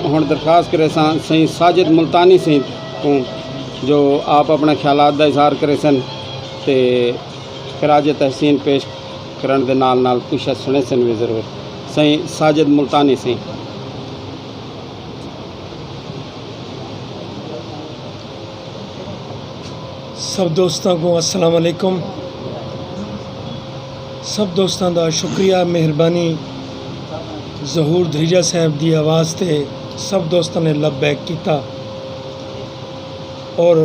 हुण दरखास्त करे सही साजिद मुल्तानी सी को जो आप अपने ख्यालात का इजहार करे सन ते खराज तहसीन पेश करन दे नाल कुछ सुने सन भी ज़रूर सही साजिद मुल्तानी सी। सब दोस्तों को अस्सलाम वालेकुम। सब दोस्तों का शुक्रिया मेहरबानी ज़हूर धरीजा साहब की आवाज़ से सब दोस्तों ने लबैक किया और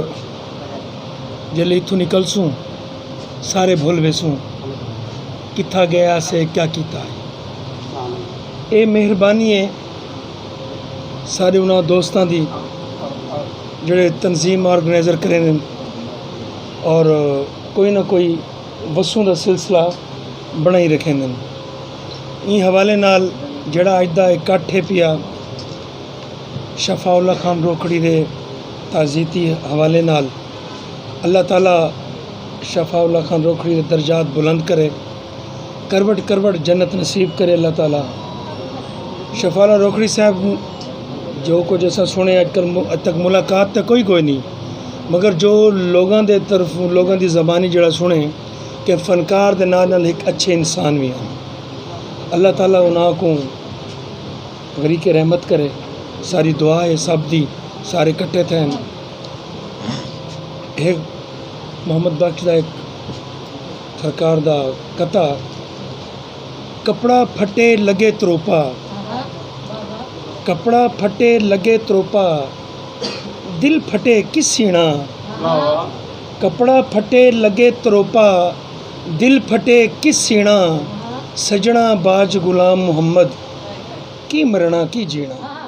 जल्द इतों निकलसूँ सारे भूल वेसूँ किथा गया से क्या किया है। ये मेहरबानी है सारे उन्होंने दोस्तों की जोड़े तंजीम ऑर्गेनाइज़र करें और कोई ना कोई वसूं का सिलसिला बनाई रखें। इन हवाले नाल जड़ा अज का इकट्ठ है पिया शफाउल्ला खान रोकड़ी के ताज़ीती हवाले नाल अल्लाह ताला शफाउल्ला खान रोकड़ी के दर्जात बुलंद करे, करवट करवट जन्नत नसीब करे अल्लाह ताला। शफाउल्ला रोकड़ी साहब जो कुछ ऐसा सुने अज तक मुलाकात तो कोई नहीं, मगर जो लोगों के तरफ लोगों की ज़बानी जड़ा सुने कि फनकार के नाल एक अच्छे इंसान भी हैं। अल्लाह ताला उन्होंने को गरीक रहमत करे। सारी दुआ है सब दी, सारे कट्ठे थे। एक मोहम्मद बख्श का एक सरकार का कथा, कपड़ा फटे लगे त्रोपा, कपड़ा फटे लगे त्रोपा, दिल फटे किस सीना, कपड़ा फटे लगे त्रोपा, दिल फटे किस सीना, सजना बाज गुलाम मोहम्मद की मरना की जीना।